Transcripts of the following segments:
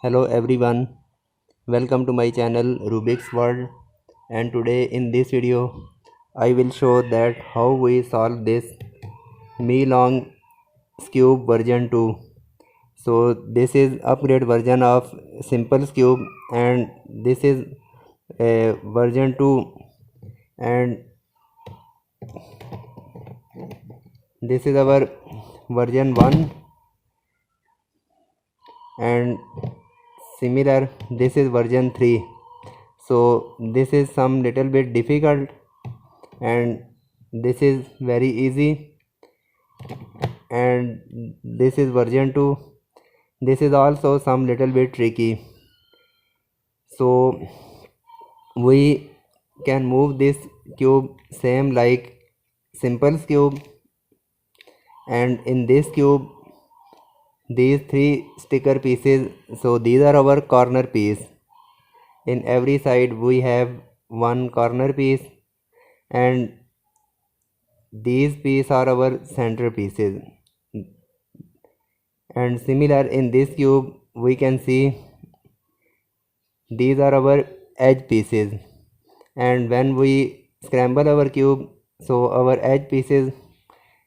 Hello everyone, welcome to my channel Rubik's World, and today in this video I will show that how we solve this Mi Long Cube version 2. So this is upgrade version of Simple Cube and this is version 2, and this is our version 1, and similar this is version 3. So this is some little bit difficult and this is very easy, and this is version 2. This is also some little bit tricky. So we can move this cube same like simple cube, and in this cube these three sticker pieces, so these are our corner piece. In every side we have one corner piece, and these pieces are our center pieces. And similar in this cube we can see these are our edge pieces, and when we scramble our cube, so our edge pieces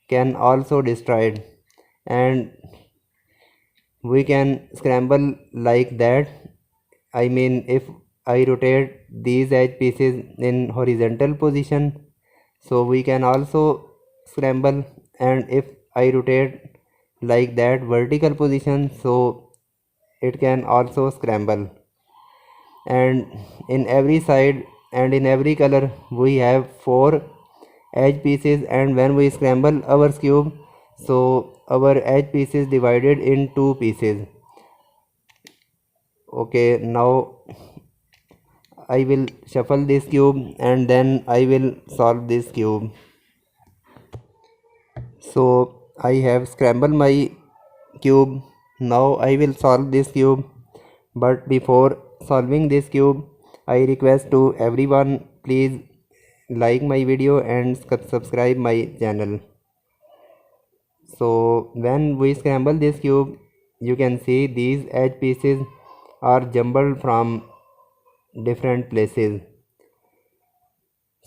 can also destroyed, and we can scramble like that. I mean, if I rotate these edge pieces in horizontal position, so we can also scramble, and if I rotate like that vertical position, so it can also scramble. And in every side and in every color we have 4 edge pieces, and when we scramble our cube, so our edge pieces divided in 2 pieces. Okay, now I will shuffle this cube and then I will solve this cube. So I have scrambled my cube. Now I will solve this cube, but before solving this cube I request to everyone, please like my video and subscribe my channel. So when we scramble this cube, you can see these edge pieces are jumbled from different places.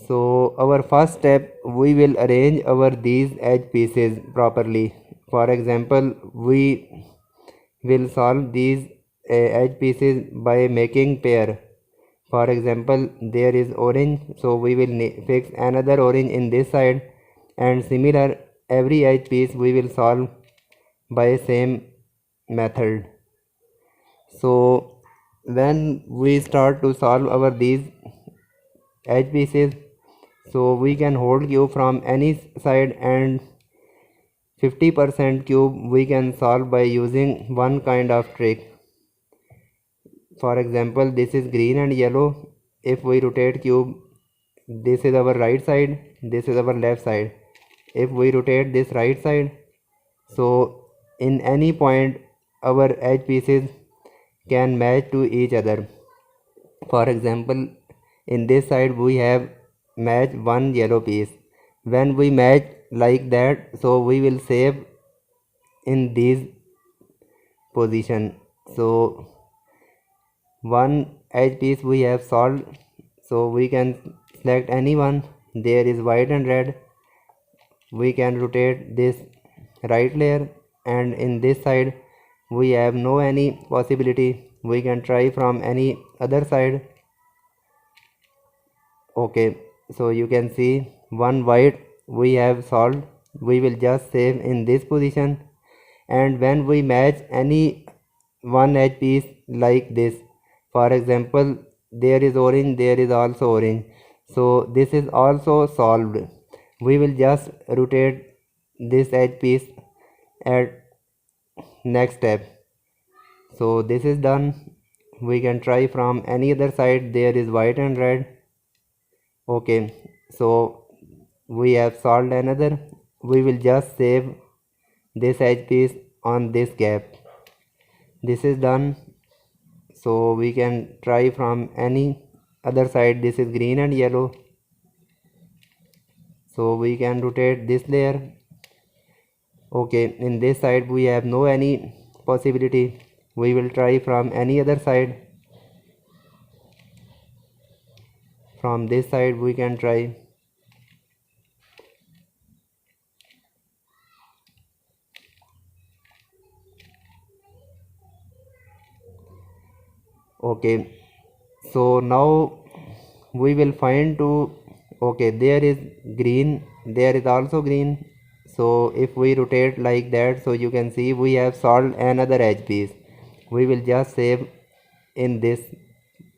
So our first step, we will arrange our these edge pieces properly. For example, we will solve these edge pieces by making pair. For example, there is orange, so we will fix another orange in this side, and similar every edge piece we will solve by same method. So when we start to solve our these edge pieces, so we can hold cube from any side, and 50% cube we can solve by using one kind of trick. For example, this is green and yellow. If we rotate cube, this is our right side, this is our left side. If we rotate this right side, so in any point our edge pieces can match to each other. For example, in this side we have match one yellow piece. When we match like that, so we will save in this position. So one edge piece we have solved, so we can select any one. There is white and red. We can rotate this right layer, and in this side we have no any possibility. We can try from any other side. Okay, so you can see one white we have solved. We will just save in this position, and when we match any one edge piece like this, for example, there is orange, there is also orange, so this is also solved. We will just rotate this edge piece at next step. So this is done. We can try from any other side. There is white and red. Okay, so we have solved another. We will just save this edge piece on this gap. This is done. So we can try from any other side. This is green and yellow, so we can rotate this layer. Okay, in this side we have no any possibility. We will try from any other side. From this side we can try. Okay, so now we will find to, okay, there is green, there is also green. So if we rotate like that, so you can see we have solved another edge piece. We will just save in this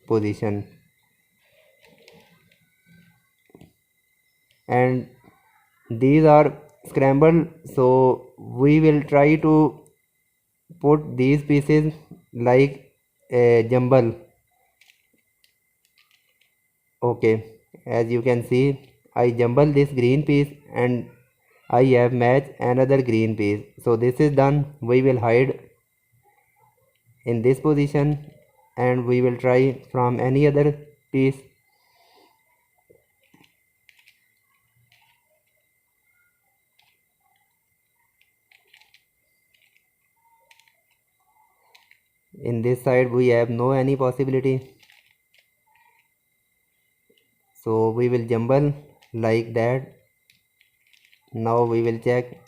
position, and these are scrambled, so we will try to put these pieces like a jumble. Okay, as you can see, I jumble this green piece and I have matched another green piece. So this is done. We will hide in this position and we will try from any other piece. In this side we have no any possibility, so we will jumble like that. Now we will check.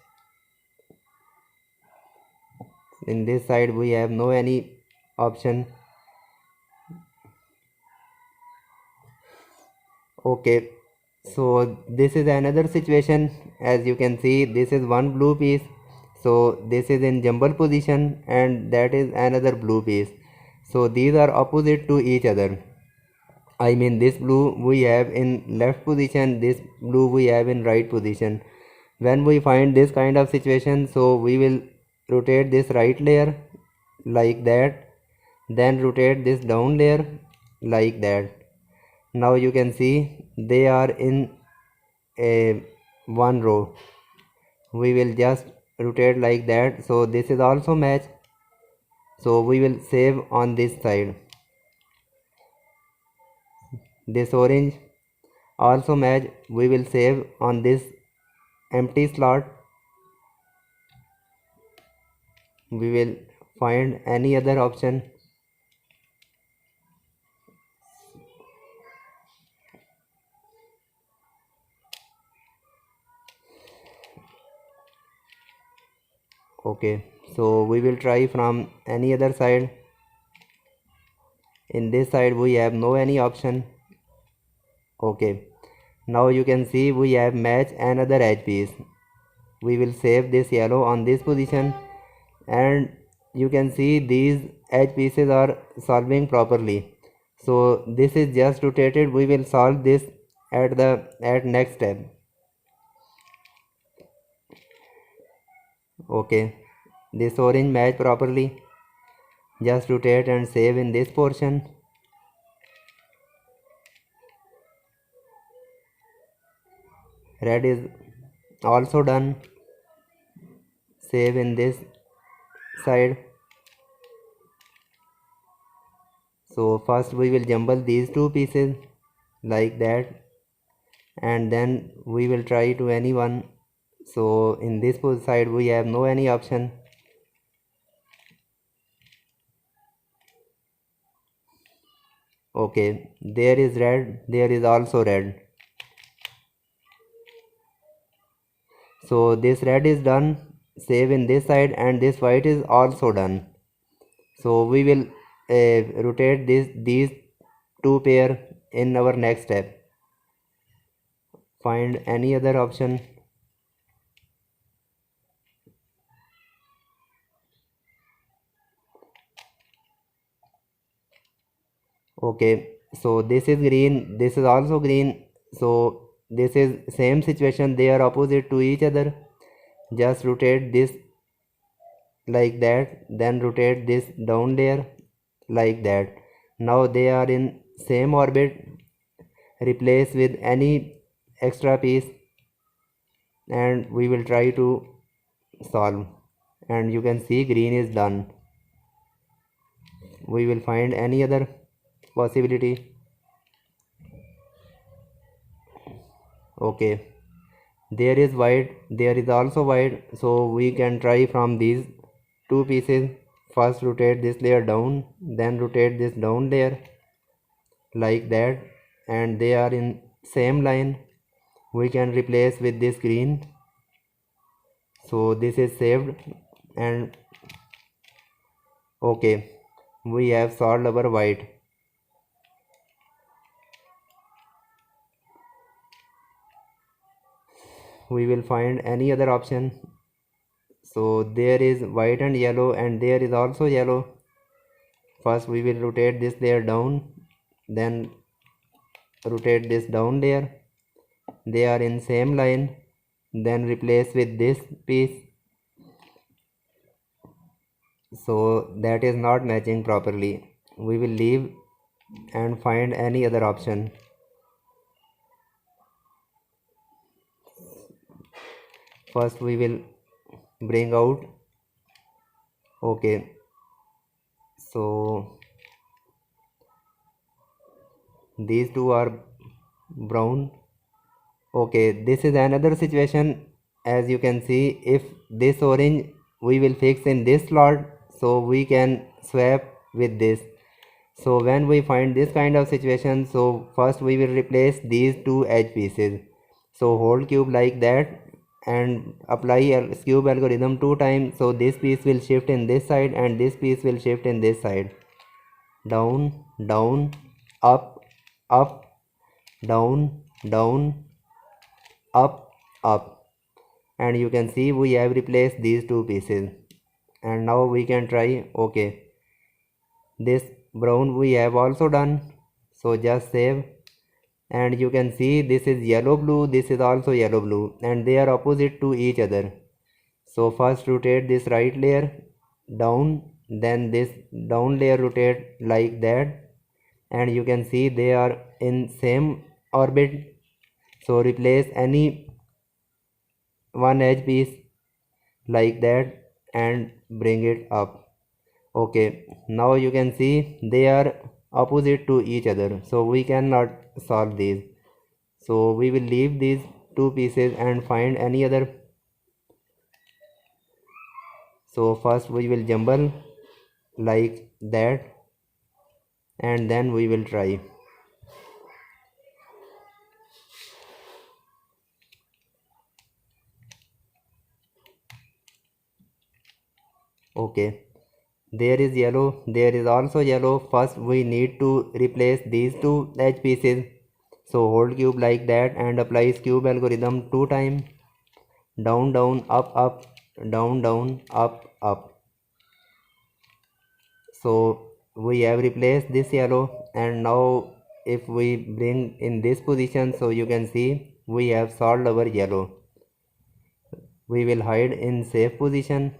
In this side we have no any option. Okay, so this is another situation. As you can see, this is one blue piece, so this is in jumble position and that is another blue piece. So these are opposite to each other. I mean, this blue we have in left position, this blue we have in right position. When we find this kind of situation, so we will rotate this right layer like that, then rotate this down layer like that. Now you can see they are in a one row. We will just rotate like that, so this is also match, so we will save on this side. This orange also match, we will save on this empty slot. We will find any other option. Okay, so we will try from any other side. In this side we have no any option. Okay, now you can see we have matched another edge piece. We will save this yellow on this position and you can see these edge pieces are solving properly. So this is just rotated. We will solve this at next step. Okay, this orange match properly. Just rotate and save in this portion. Red is also done. Save in this side. So first we will jumble these two pieces like that and then we will try to any one. So in this side we have no any option. Okay, there is red, there is also red. So this red is done. Save in this side and this white is also done. So we will rotate these two pair in our next step. Find any other option. Okay, so this is green, this is also green, so this is same situation, they are opposite to each other. Just rotate this like that, then rotate this down layer like that. Now they are in same orbit. Replace with any extra piece and we will try to solve, and you can see green is done. We will find any other possibility. Okay, there is white, there is also white, so we can try from these two pieces. first rotate this layer down, then rotate this down layer like that, and they are in same line. We can replace with this green. So this is saved, and okay, we have solved our white. We will find any other option. So there is white and yellow, and there is also yellow. First we will rotate this layer down, then rotate this down layer. They are in same line, then replace with this piece. So that is not matching properly. We will leave and find any other option. First we will bring out. Okay, so these two are brown. Okay, this is another situation. As you can see, if this orange we will fix in this slot, so we can swap with this. So when we find this kind of situation, so first we will replace these two edge pieces. So hold cube like that and apply cube algorithm 2 times. So this piece will shift in this side and this piece will shift in this side. Down, down, up, up, down, down, up, up. And you can see we have replaced these two pieces. And now we can try. Okay, this brown we have also done. So just save. And you can see this is yellow blue, this is also yellow blue, and they are opposite to each other. So first rotate this right layer down, then this down layer rotate like that, and you can see they are in same orbit. So replace any one edge piece like that and bring it up. Okay, now you can see they are opposite to each other, so we cannot solve these. So we will leave these two pieces and find any other. So first we will jumble like that, and then we will try. Okay, there is yellow, there is also yellow. First we need to replace these two edge pieces. So hold cube like that and apply cube algorithm 2 times. Down, down, up, up, down, down, up, up. So we have replaced this yellow, and now if we bring in this position, so you can see we have solved our yellow. We will hide in safe position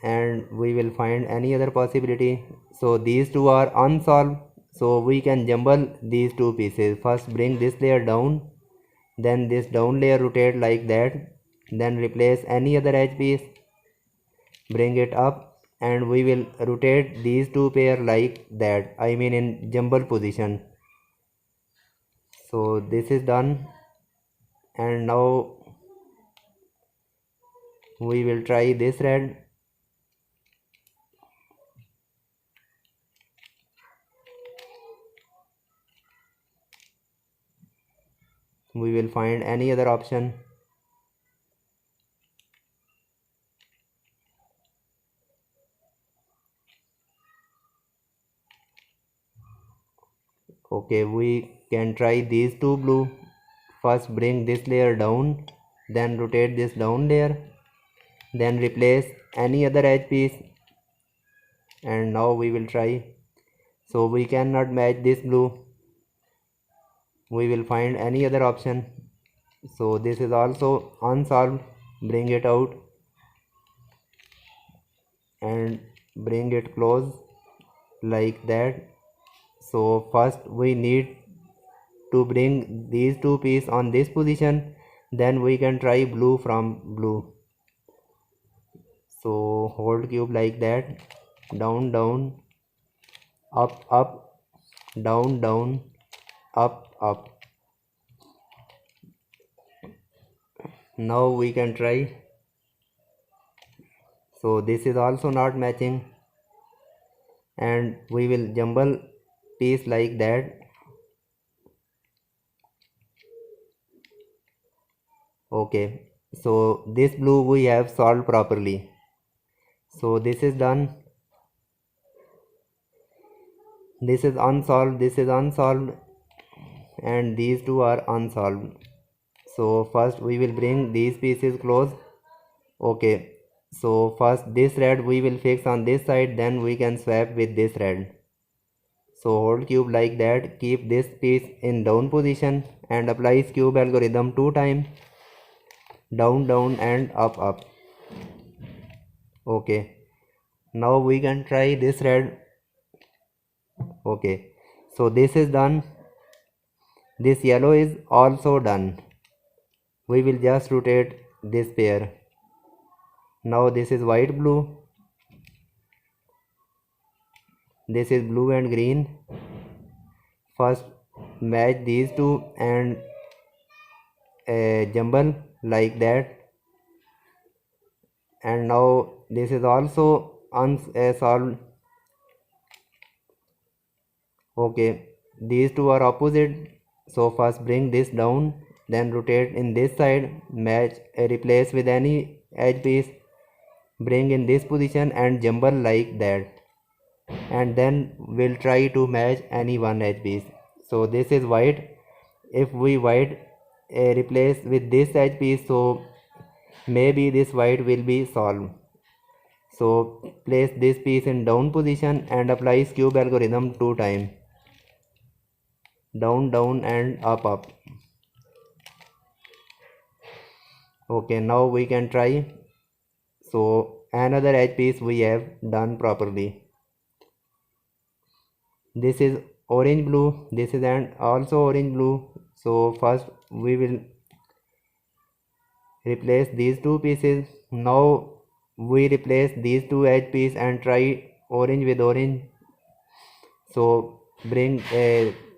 and we will find any other possibility. So these two are unsolved, so we can jumble these two pieces. First bring this layer down, then this down layer rotate like that, then replace any other edge piece, bring it up, and we will rotate these two pair like that, I mean in jumble position. So this is done, and now we will try this red. We will find any other option. Okay, we can try these two blue. First bring this layer down, then rotate this down layer, then replace any other edge piece, and now we will try. So we cannot match this blue. We will find any other option. So this is also unsolved. Bring it out and bring it close like that. So first we need to bring these two pieces on this position, then we can try blue from blue. So hold cube like that, down, down, up, up, down, down, up, up. Now we can try. so this is also not matching, and we will jumble piece like that. Okay, so this blue we have solved properly. So this is done. This is unsolved, this is unsolved, and these two are unsolved. So first we will bring these pieces close. Okay, so first this red we will fix on this side, then we can swap with this red. So hold cube like that, keep this piece in down position and apply cube algorithm 2 times, down down and up up. Okay, now we can try this red. Okay, so this is done. This yellow is also done. We will just rotate this pair. Now this is white blue, this is blue and green. First match these two and jumble like that, and now this is also unsolved. Okay, these two are opposite, so first bring this down, then rotate in this side, match replace with any edge piece, bring in this position and jumble like that, and then we'll try to match any one edge piece. So this is white. If we white replace with this edge piece, so maybe this white will be solved. So place this piece in down position and apply cube algorithm 2 times, down down and up up. Okay, now we can try. So another edge piece we have done properly. This is orange blue, this is and also orange blue. So first we will replace these two pieces. Now we replace these two edge piece and try orange with orange. So bring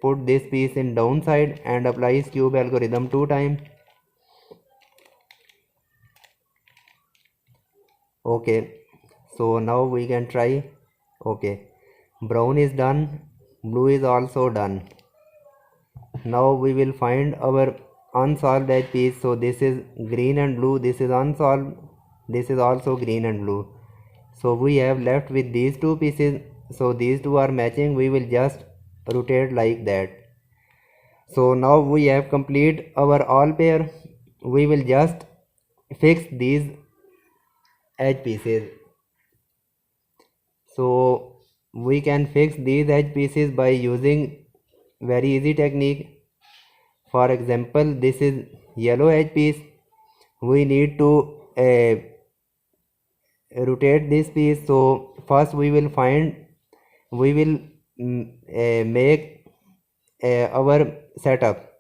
put this piece in down side and apply cube algorithm 2 times. Okay, so now we can try. Okay, brown is done, blue is also done. Now we will find our unsolved edge piece. So this is green and blue, this is unsolved, this is also green and blue. So we have left with these two pieces, so these two are matching. We will just rotate like that. So now we have complete our all pair. We will just fix these edge pieces. So we can fix these edge pieces by using very easy technique. For example, this is yellow edge piece. We need to rotate this piece. So first we will make our setup.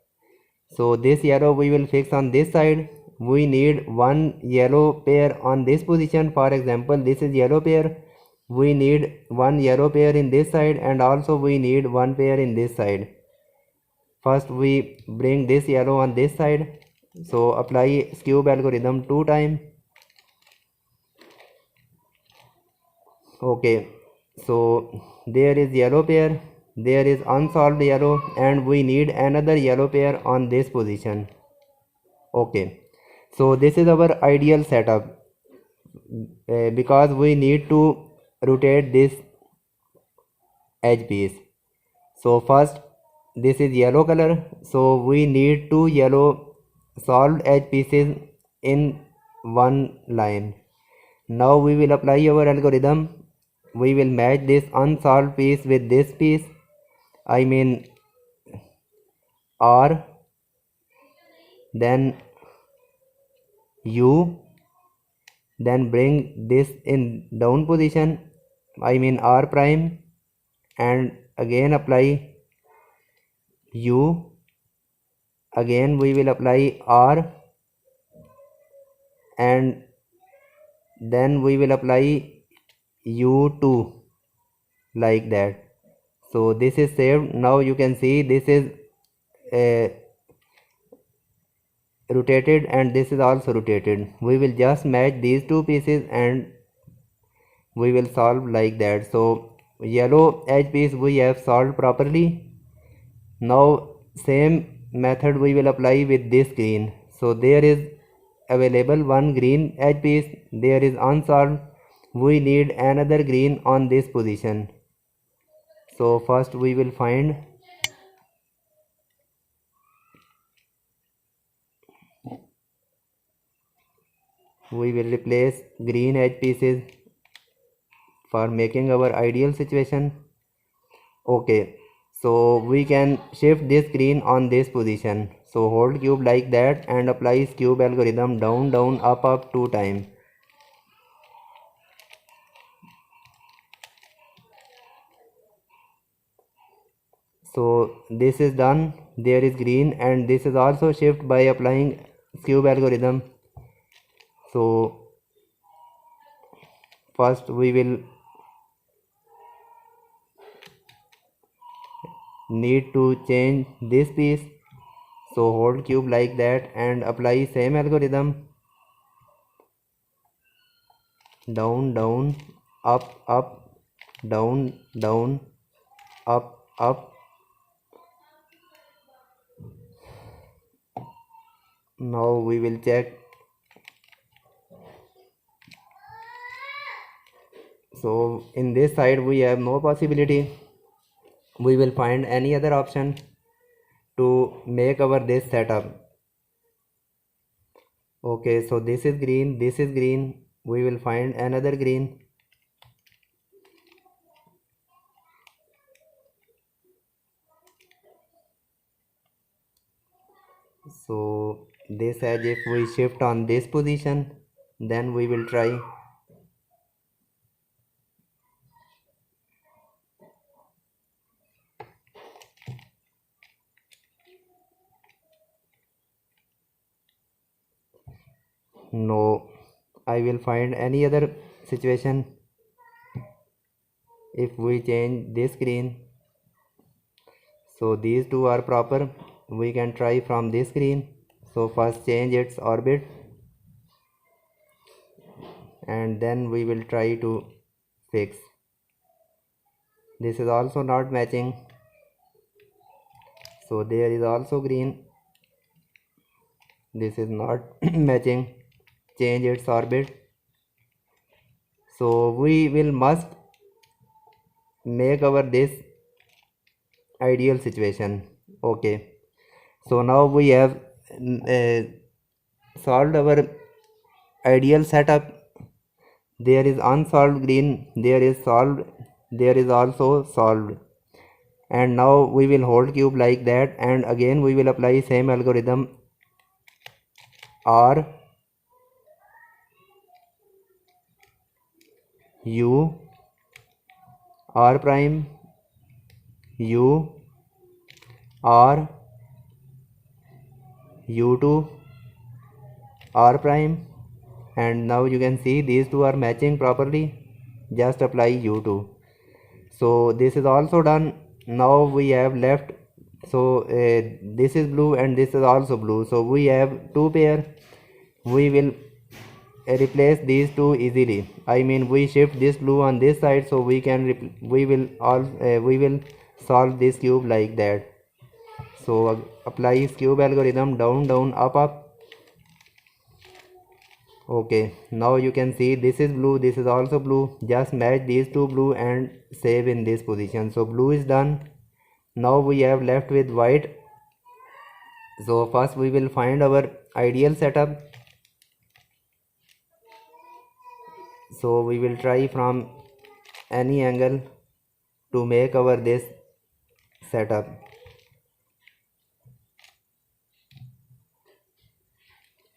So this yellow we will fix on this side. We need one yellow pair on this position. For example, this is yellow pair. We need one yellow pair in this side, and also we need one pair in this side. First we bring this yellow on this side. So apply cube algorithm 2 times. Okay, so there is yellow pair, there is unsolved yellow, and we need another yellow pair on this position. Okay, so this is our ideal setup because we need to rotate this edge piece. So first this is yellow color, so we need two yellow solved edge pieces in one line. Now we will apply our algorithm. We will match this unsolved piece with this piece, I mean R, then U, then bring this in down position, I mean R prime, and again apply U, again we will apply R, and then we will apply U2 like that. So this is saved. Now you can see this is rotated and this is also rotated. We will just match these two pieces and we will solve like that. So yellow edge piece we have solved properly. Now same method we will apply with this green. So there is available one green edge piece, there is unsolved, we need another green on this position. So first we will find we will replace green edge pieces for making our ideal situation. Okay, so we can shift this green on this position. So hold cube like that and apply cube algorithm down down up up 2 times. So this is done, there is green, and this is also shift by applying cube algorithm. So first we will need to change this piece. So hold cube like that and apply same algorithm down down up up down down up up. Now we will check. So in this side we have no possibility, we will find any other option to make our this setup. Okay, so this is green, this is green, we will find another green. So this edge, if we shift on this position, then we will try. No, I will find any other situation. If we change this green, so these two are proper, we can try from this green. So first change its orbit and then we will try to fix. This is also not matching, so there is also green, this is not matching, change its orbit. So we will must make our this ideal situation. Okay, so now we have solved our ideal setup. There is unsolved green, there is solved, there is also solved. And now we will hold cube like that and again we will apply same algorithm R U R prime U R U2 R prime, and now you can see these two are matching properly, just apply U2. So this is also done. Now we have left, so this is blue and this is also blue, so we have two pair. We will replace these two easily. I mean we shift this blue on this side, so we can we will solve this cube like that. So apply cube algorithm down down up up. Okay, now you can see this is blue, this is also blue, just match these two blue and save in this position. So blue is done. Now we have left with white. So first we will find our ideal setup. So we will try from any angle to make our this setup.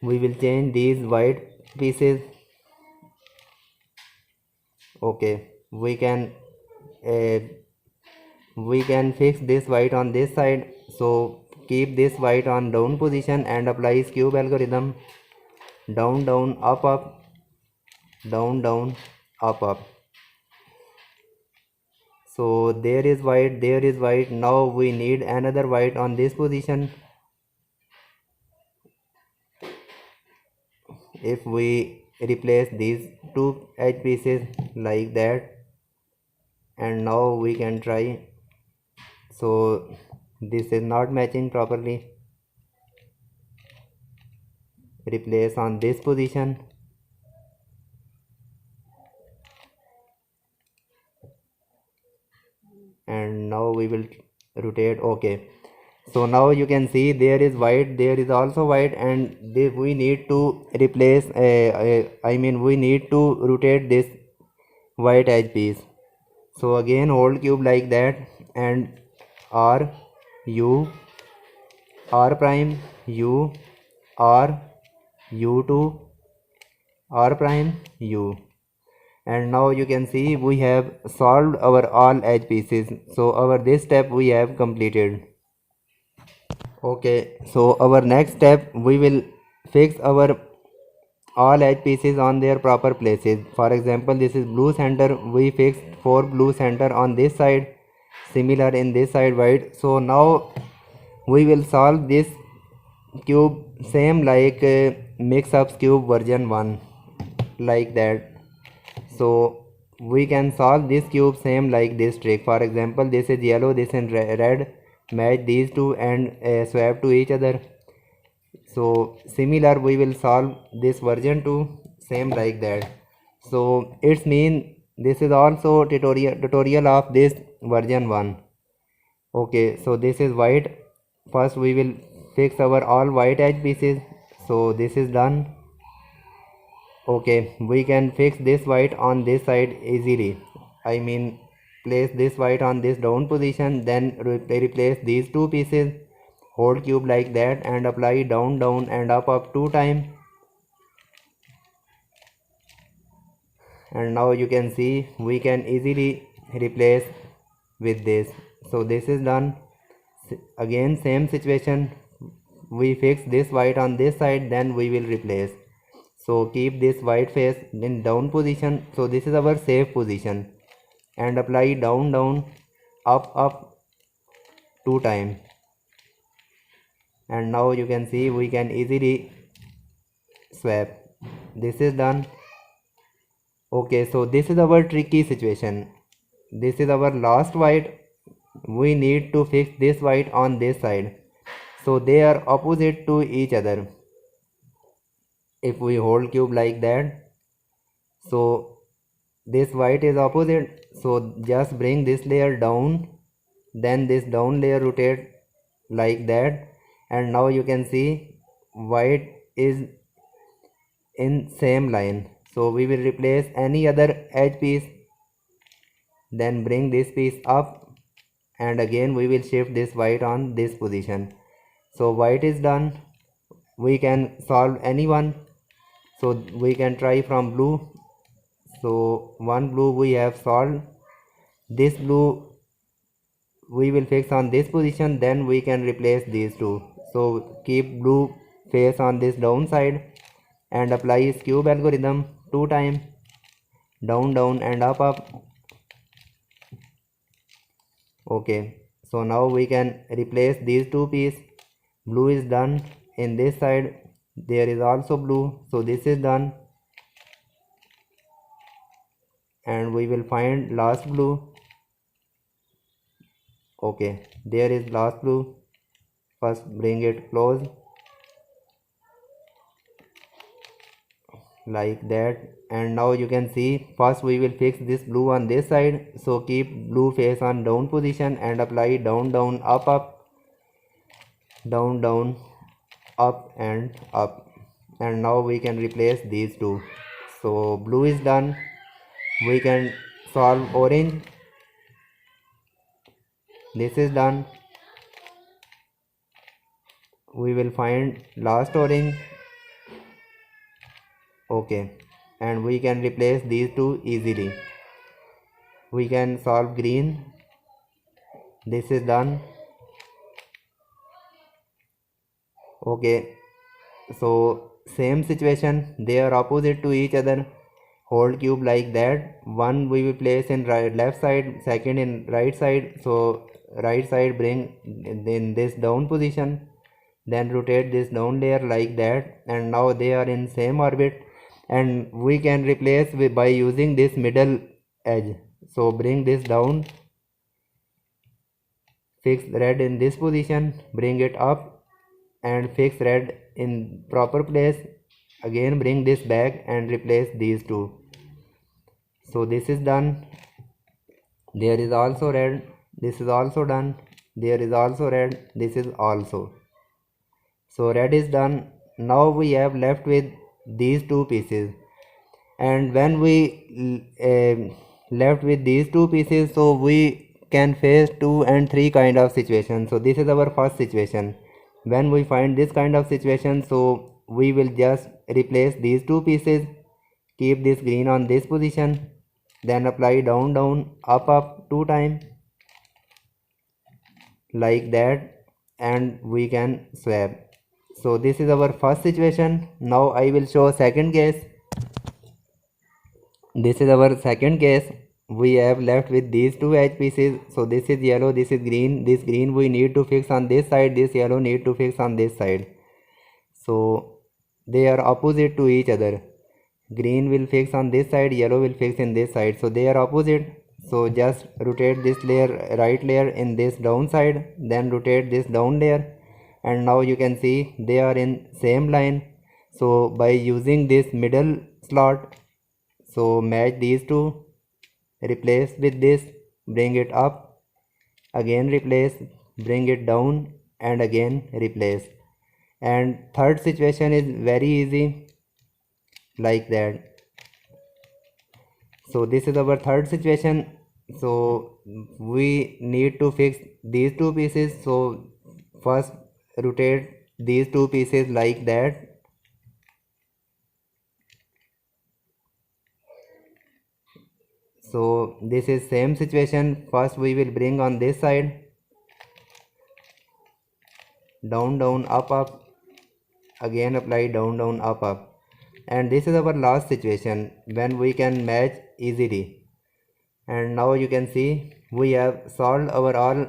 We will change these white pieces. Okay, we can fix this white on this side. So keep this white on down position and apply cube algorithm down down up up down down up up. So there is white, there is white. Now we need another white on this position. If we replace these two edge pieces like that, and now we can try. So this is not matching properly. Replace on this position, and now we will rotate. Okay, so now you can see there is white, there is also white, and we need to replace we need to rotate this white edge piece. So again hold cube like that, and R U R prime U R U2 R prime U, and now you can see we have solved our all edge pieces. So our this step we have completed. Okay, so our next step, we will fix our all edge pieces on their proper places. For example, this is blue center, we fixed 4 blue center on this side, similar in this side white. So now we will solve this cube same like mix ups cube version 1, like that. So we can solve this cube same like this trick. For example, this is yellow, this is red, match these two and swap to each other. So similar we will solve this version 2 same like that. So it's mean this is also tutorial of this version 1. Okay, so this is white. First we will fix our all white edge pieces. So this is done. Okay, we can fix this white on this side easily. Place this white on this down position, then replace these two pieces, hold cube like that and apply down down and up 2 times. And now you can see we can easily replace with this. So this is done. Again same situation, we fix this white on this side, then we will replace. So keep this white face in down position. So this is our safe position, and apply down down up 2 times. And now you can see we can easily swap. This is done. Okay, so this is our tricky situation. This is our last white. We need to fix this white on this side. So they are opposite to each other. If we hold cube like that, so this white is opposite, so just bring this layer down, then this down layer rotate like that, and now you can see white is in same line. So we will replace any other edge piece, then bring this piece up, and again we will shift this white on this position. So white is done. We can solve any one. So we can try from blue. So one blue we have solved. This blue we will fix on this position, then we can replace these two. So keep blue face on this down side and apply cube algorithm 2 times, down down and up. Okay, so now we can replace these two pieces. Blue is done. In this side there is also blue, so this is done, and we will find last blue. Okay, there is last blue. First bring it close like that, and now you can see first we will fix this blue on this side. So keep blue face on down position and apply down down up, down down up, and now we can replace these two. So blue is done. We can solve orange. This is done. We will find last orange. Okay, and we can replace these two easily. We can solve green. This is done. Okay, so same situation, they are opposite to each other. Hold cube like that. One we will place in left side, second in right side. So right side bring in this down position, then rotate this down layer like that, and now they are in same orbit. and we can replace by using this middle edge. So bring this down, fix red in this position, bring it up and fix red in proper place. Again bring this back and replace these two. So this is done. There is also red, this is also done, there is also red, this is also. So red is done. Now we have left with these two pieces, and when we left with these two pieces, so we can face 2 and 3 kind of situation. So this is our first situation. When we find this kind of situation, so we will just replace these two pieces, keep this green on this position, then apply down down up up 2 times like that, and we can swap. So this is our first situation. Now I will show second case. This is our second case. We have left with these two edge pieces. So this is yellow, this is green. This green we need to fix on this side, this yellow need to fix on this side. So they are opposite to each other. Green will fix on this side, yellow will fix in this side. So they are opposite. So just rotate this layer, right layer in this down side, then rotate this down layer, and now you can see they are in same line. So by using this middle slot, so match these two, replace with this, bring it up, again replace, bring it down and again replace. And third situation is very easy, like that. So this is our third situation. So we need to fix these two pieces. So first rotate these two pieces like that. So this is same situation. First we will bring on this side, down down up up, again apply down down up up, and this is our last situation when we can match easily. And now you can see we have solved our all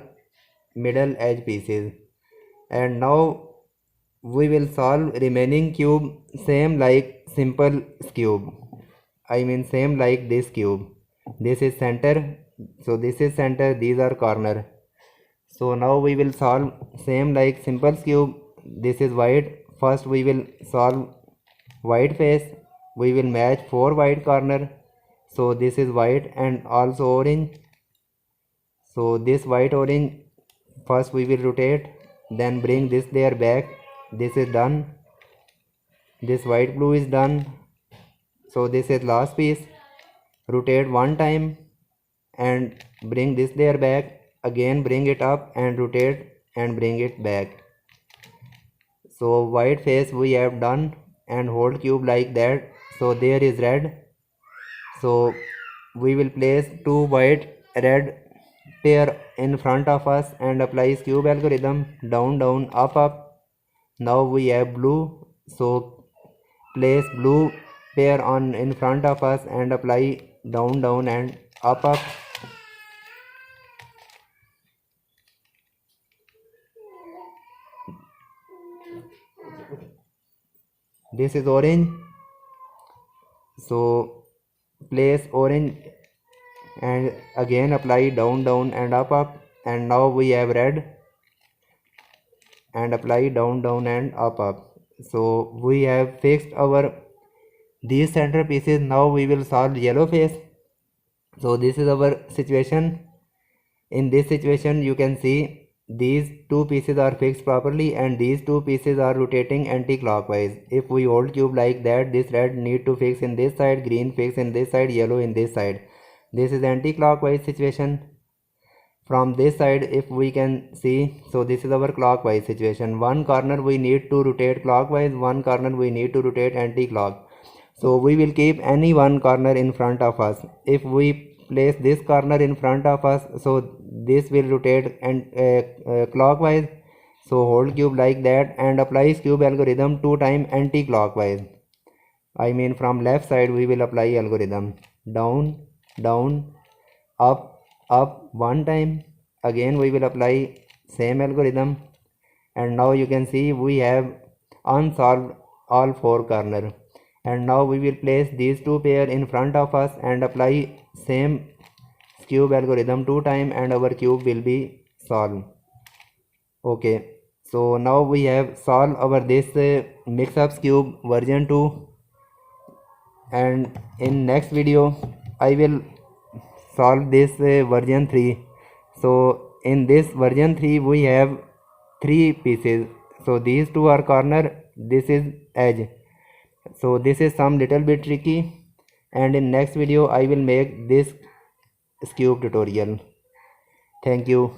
middle edge pieces, and now we will solve remaining cube same like simple cube. I mean same like this cube. This is center, so this is center, these are corner. So now we will solve same like simple cube. This is white. First we will solve white face. We will match 4 white corner. So this is white and also orange. So this white orange, first we will rotate, then bring this layer back. This is done. This white blue is done. So this is last piece. Rotate 1 time and bring this layer back. Again bring it up and rotate and bring it back. So white face we have done, and hold cube like that. So there is red. So we will place 2 white red pair in front of us and apply cube algorithm, down down up up. Now we have blue. So place blue pair on in front of us and apply down down and up up. This is orange. So place orange and again apply down down and up up, and now we have red and apply down down and up up. So we have fixed our these center pieces. Now we will solve yellow face. So this is our situation. In this situation you can see these two pieces are fixed properly and these two pieces are rotating anti-clockwise. If we hold cube like that, this red need to fix in this side, green fix in this side, yellow in this side. This is anti-clockwise situation. From this side if we can see, so this is our clockwise situation. One corner we need to rotate clockwise, one corner we need to rotate anti-clock. So we will keep any one corner in front of us. If we place this corner in front of us, so this will rotate and clockwise. So hold cube like that and apply cube algorithm 2 times anti-clockwise. I mean from left side we will apply algorithm, down down up up 1 time. Again we will apply same algorithm, and now you can see we have unsolved all 4 corner. And now we will place these two pair in front of us and apply same cube algorithm 2 times, and our cube will be solved. Okay, so now we have solved our this mix-ups cube version 2, and in next video I will solve this version 3. So in this version 3 we have 3 pieces. So these two are corner, this is edge. So this is some little bit tricky, and in next video I will make this cube tutorial. Thank you.